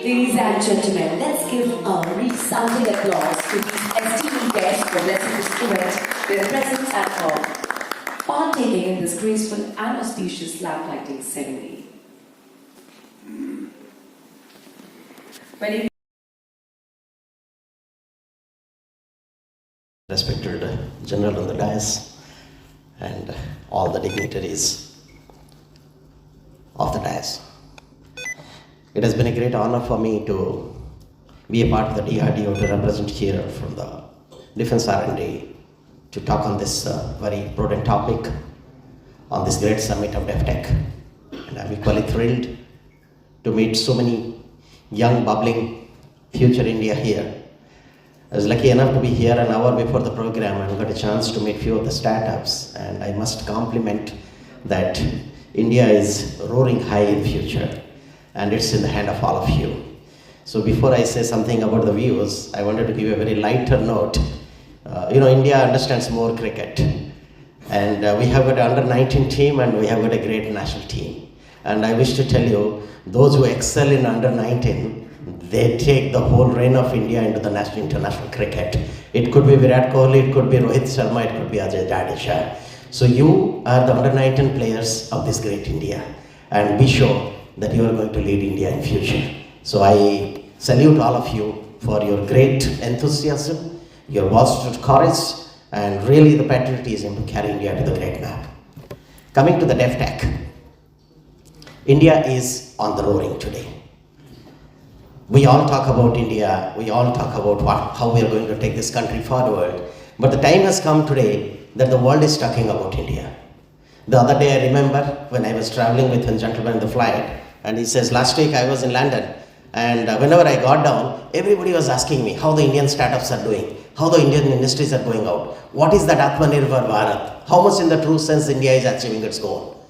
Ladies and gentlemen, let's give a resounding applause to these esteemed guests for blessing this event with their presence at home, partaking in this graceful and auspicious lamp lighting ceremony. Respected General on the dais and all the dignitaries of the dais. It has been a great honor for me to be a part of the DRDO, to represent here from the Defense R&D, to talk on this very prudent topic on this great summit of Deftech. And I'm equally thrilled to meet so many young, bubbling, future India here. I was lucky enough to be here an hour before the program and got a chance to meet few of the startups, and I must compliment that India is roaring high in future, and it's in the hand of all of you. So before I say something about the views, I wanted to give a very lighter note. India understands more cricket, and we have got an under-19 team and we have got a great national team. And I wish to tell you, those who excel in under-19, they take the whole reign of India into the international cricket. It could be Virat Kohli, it could be Rohit Sharma, it could be Ajay Jadeja. So you are the under-19 players of this great India, and be sure that you are going to lead India in future. So I salute all of you for your great enthusiasm, your boasted courage, and really the patriotism to carry India to the great map. Coming to the Deftech, India is on the roaring today. We all talk about India, we all talk about how we are going to take this country forward, but the time has come today that the world is talking about India. The other day I remember when I was traveling with a gentleman in the flight, and he says, last week I was in London, and whenever I got down, everybody was asking me how the Indian startups are doing, how the Indian industries are going out, what is that Atmanirbhar Bharat, how much in the true sense India is achieving its goal.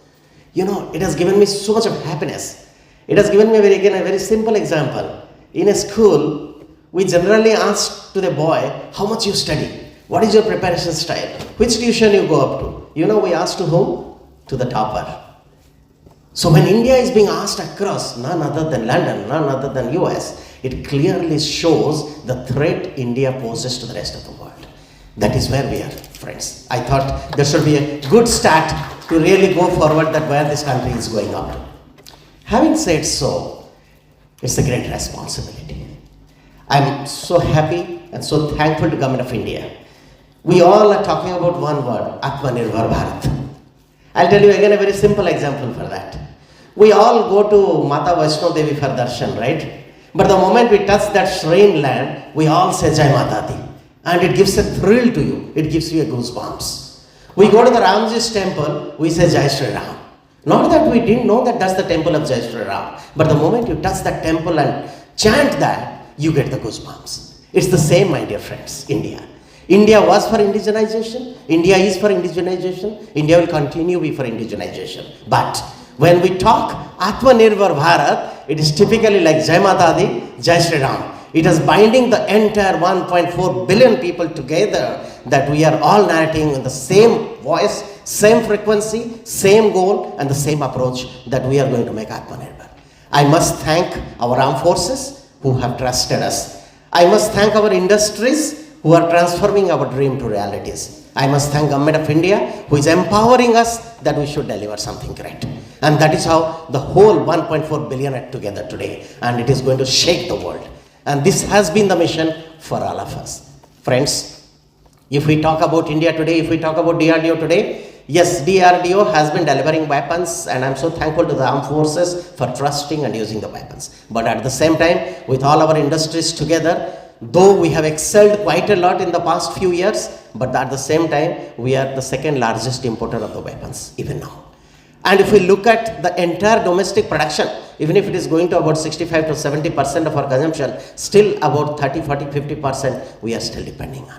It has given me so much of happiness. It has given me, again, a very simple example. In a school, we generally ask to the boy, how much you study? What is your preparation style? Which tuition you go up to? We ask to whom? To the topper. So when India is being asked across, none other than London, none other than US, it clearly shows the threat India poses to the rest of the world. That is where we are, friends. I thought there should be a good start to really go forward, that where this country is going up to. Having said so, it's a great responsibility. I'm so happy and so thankful to Government of India. We all are talking about one word, Atmanirbhar Bharat. I'll tell you again a very simple example for that. We all go to Mata Vaishno Devi for darshan, right? But the moment we touch that shrine land, we all say Jai Mata Di. And it gives a thrill to you. It gives you a goosebumps. We go to the Ramji's temple, we say Jai Shri Ram. Not that we didn't know that that's the temple of Jai Shri Ram, but the moment you touch that temple and chant that, you get the goosebumps. It's the same, my dear friends, India. India was for indigenization, India is for indigenization, India will continue to be for indigenization. But when we talk Atmanirbhar Bharat, it is typically like Jai Mata Di, Jai Shri Ram. It is binding the entire 1.4 billion people together, that we are all narrating in the same voice, same frequency, same goal, and the same approach that we are going to make Atmanirbhar. I must thank our armed forces who have trusted us. I must thank our industries who are transforming our dream to realities. I must thank Government of India who is empowering us that we should deliver something great. And that is how the whole 1.4 billion are together today, and it is going to shake the world. And this has been the mission for all of us. Friends, if we talk about India today, if we talk about DRDO today, yes, DRDO has been delivering weapons, and I'm so thankful to the armed forces for trusting and using the weapons. But at the same time, with all our industries together, though we have excelled quite a lot in the past few years, but at the same time, we are the second largest importer of the weapons, even now. And if we look at the entire domestic production, even if it is going to about 65 to 70% of our consumption, still about 30, 40, 50% we are still depending on.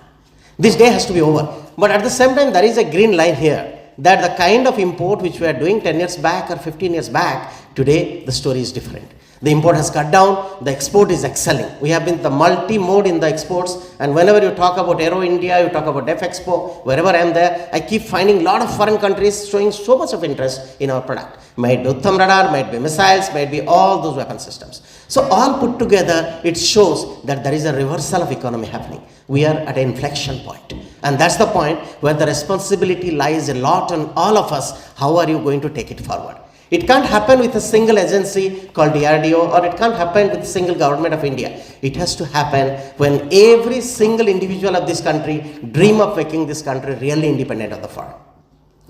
This day has to be over. But at the same time, there is a green line here that the kind of import which we are doing 10 years back or 15 years back, today the story is different. The import has cut down, the export is excelling. We have been the multi-mode in the exports, and whenever you talk about Aero India, you talk about Defexpo, wherever I am there, I keep finding a lot of foreign countries showing so much of interest in our product. Might be Uttam radar, might be missiles, might be all those weapon systems. So all put together, it shows that there is a reversal of economy happening. We are at an inflection point. And that's the point where the responsibility lies a lot on all of us. How are you going to take it forward? It can't happen with a single agency called DRDO, or it can't happen with a single government of India. It has to happen when every single individual of this country dream of making this country really independent of the foreign.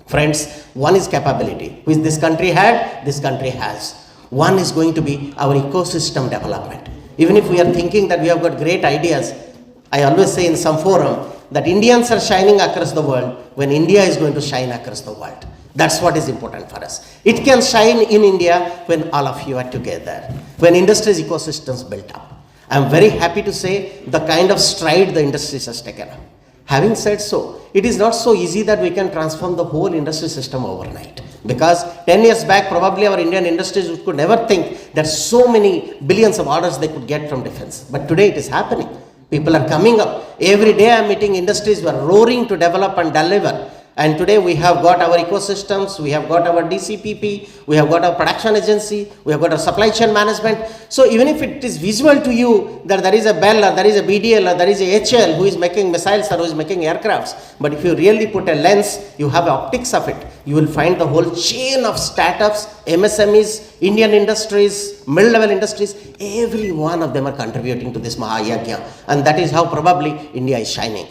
Friends, one is capability, which this country had, this country has. One is going to be our ecosystem development. Even if we are thinking that we have got great ideas, I always say in some forum that Indians are shining across the world when India is going to shine across the world. That's what is important for us. It can shine in India when all of you are together, when industry's ecosystems built up. I'm very happy to say the kind of stride the industry has taken up. Having said so, it is not so easy that we can transform the whole industry system overnight. Because 10 years back, probably our Indian industries could never think that so many billions of orders they could get from defense. But today it is happening. People are coming up. Every day I'm meeting industries who are roaring to develop and deliver. And today we have got our ecosystems, we have got our DCPP, we have got our production agency, we have got our supply chain management. So even if it is visual to you that there is a Bell or there is a BDL or there is a HL who is making missiles or who is making aircrafts, but if you really put a lens, you have optics of it, you will find the whole chain of startups, MSMEs, Indian industries, middle-level industries, every one of them are contributing to this Mahayagya. And that is how probably India is shining.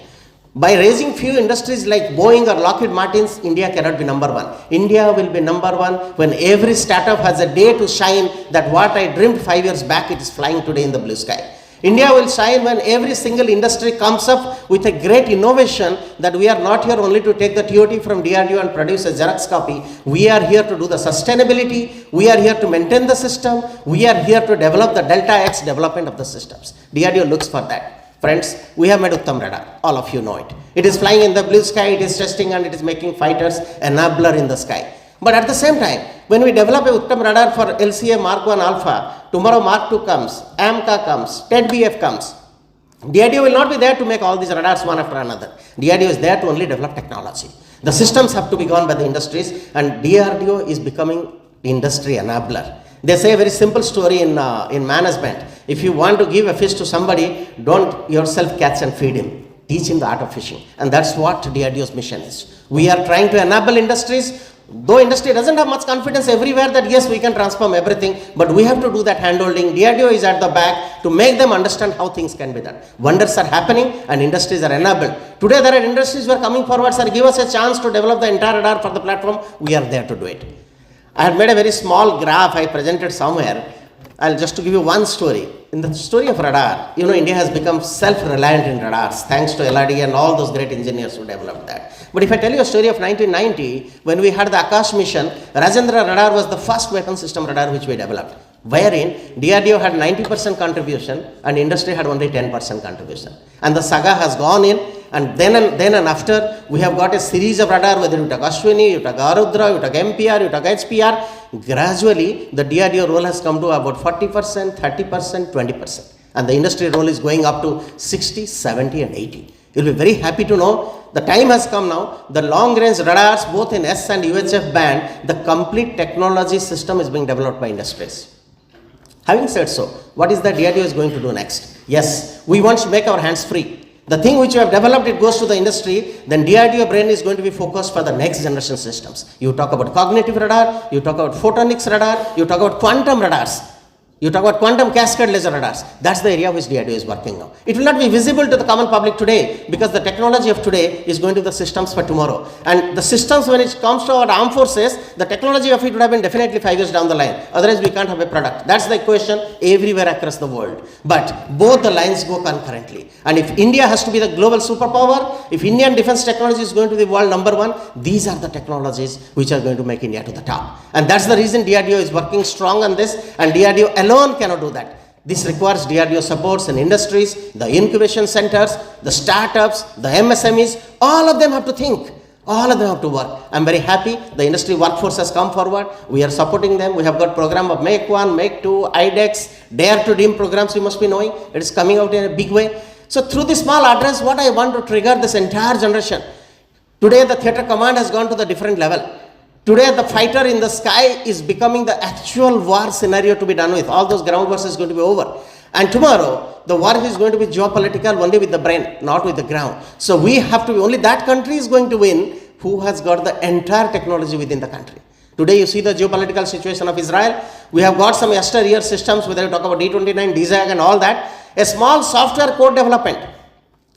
By raising few industries like Boeing or Lockheed Martins, India cannot be number one. India will be number one when every startup has a day to shine that what I dreamed 5 years back, it is flying today in the blue sky. India will shine when every single industry comes up with a great innovation that we are not here only to take the TOT from DRDO and produce a Xerox copy. We are here to do the sustainability. We are here to maintain the system. We are here to develop the Delta X development of the systems. DRDO looks for that. Friends, we have made Uttam radar. All of you know it. It is flying in the blue sky, it is testing and it is making fighters enabler in the sky. But at the same time, when we develop a Uttam radar for LCA Mark 1 Alpha, tomorrow Mark 2 comes, AMCA comes, TED-BF comes. DRDO will not be there to make all these radars one after another. DRDO is there to only develop technology. The systems have to be gone by the industries, and DRDO is becoming industry enabler. They say a very simple story in management. If you want to give a fish to somebody, don't yourself catch and feed him. Teach him the art of fishing. And that's what DRDO's mission is. We are trying to enable industries. Though industry doesn't have much confidence everywhere that yes, we can transform everything, but we have to do that handholding. DRDO is at the back to make them understand how things can be done. Wonders are happening and industries are enabled. Today there are industries who are coming forward, sir, give us a chance to develop the entire radar for the platform. We are there to do it. I had made a very small graph I presented somewhere. I'll just to give you one story. In the story of radar, you know, India has become self-reliant in radars thanks to LRD and all those great engineers who developed that. But if I tell you a story of 1990, when we had the Akash mission, Rajendra radar was the first weapon system radar which we developed, wherein DRDO had 90% contribution and industry had only 10% contribution. And the saga has gone in, and then and after, we have got a series of radar, whether you take Ashwini, you take Arudra, you take MPR, you take HPR. Gradually, the DRDO role has come to about 40%, 30%, 20%. And the industry role is going up to 60, 70 and 80. You'll be very happy to know the time has come now. The long range radars, both in S and UHF band, the complete technology system is being developed by industries. Having said so, what is that DRDO is going to do next? Yes, we want to make our hands free. The thing which you have developed, it goes to the industry, then DRDO brain is going to be focused for the next generation systems. You talk about cognitive radar, you talk about photonics radar, you talk about quantum radars. You talk about quantum cascade laser radars. That's the area which DRDO is working now. It will not be visible to the common public today because the technology of today is going to be the systems for tomorrow. And the systems, when it comes to our armed forces, the technology of it would have been definitely 5 years down the line. Otherwise, we can't have a product. That's the equation everywhere across the world. But both the lines go concurrently. And if India has to be the global superpower, if Indian defense technology is going to be world number one, these are the technologies which are going to make India to the top. And that's the reason DRDO is working strong on this, and DRDO alone cannot do that. This requires DRDO supports in industries, the incubation centers, the startups, the MSMEs, all of them have to think. All of them have to work. I'm very happy the industry workforce has come forward. We are supporting them. We have got program of Make 1, Make 2, IDEX, Dare to Dream programs you must be knowing. It is coming out in a big way. So through this small address, what I want to trigger this entire generation. Today the theatre command has gone to the different level. Today the fighter in the sky is becoming the actual war scenario to be done with. All those ground wars is going to be over. And tomorrow, the war is going to be geopolitical only with the brain, not with the ground. So we have to be, only that country is going to win who has got the entire technology within the country. Today you see the geopolitical situation of Israel. We have got some yesteryear systems, whether you talk about D29, DZAG and all that. A small software code development.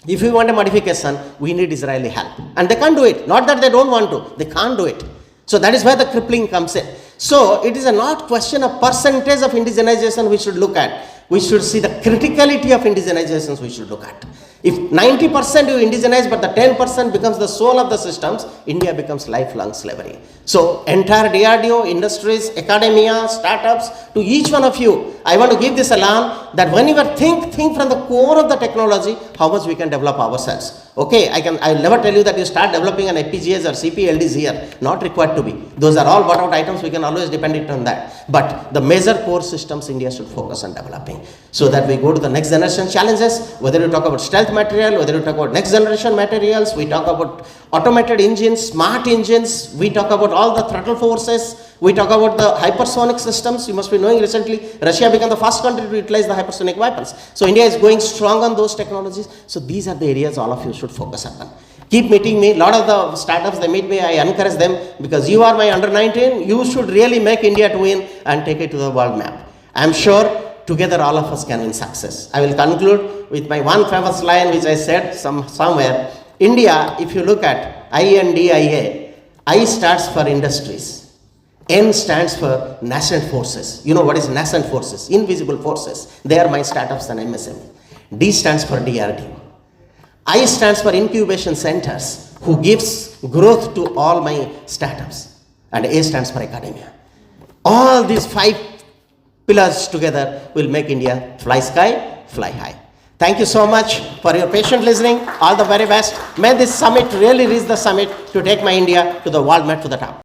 If we want a modification, we need Israeli help. And they can't do it. Not that they don't want to, they can't do it. So that is where the crippling comes in. So it is a not question of percentage of indigenization we should look at. We should see the criticality of indigenizations we should look at. If 90% you indigenize but the 10% becomes the soul of the systems, India becomes lifelong slavery. So entire DRDO, industries, academia, startups, to each one of you, I want to give this alarm that when you think from the core of the technology, how much we can develop ourselves. Okay, I'll never tell you that you start developing an FPGAs or CPLDs here, not required to be. Those are all bought out items, we can always depend it on that. But the major core systems India should focus on developing so that we go to the next generation challenges, whether you talk about stealth material, whether you talk about next generation materials, we talk about automated engines, smart engines, we talk about all the throttle forces, we talk about the hypersonic systems. You must be knowing recently, Russia became the first country to utilize the hypersonic weapons. So India is going strong on those technologies. So these are the areas all of you should focus on. Keep meeting me. A lot of the startups, they meet me, I encourage them because you are my under 19. You should really make India to win and take it to the world map. I'm sure together all of us can win success. I will conclude with my one famous line which I said somewhere. India, if you look at INDIA, I stands for industries. N stands for nascent forces. You know what is nascent forces? Invisible forces. They are my startups and MSME. D stands for DRDO. I stands for incubation centers who gives growth to all my startups. And A stands for academia. All these 5 pillars together will make India fly sky, fly high. Thank you so much for your patient listening. All the very best. May this summit really reach the summit to take my India to the world map to the top.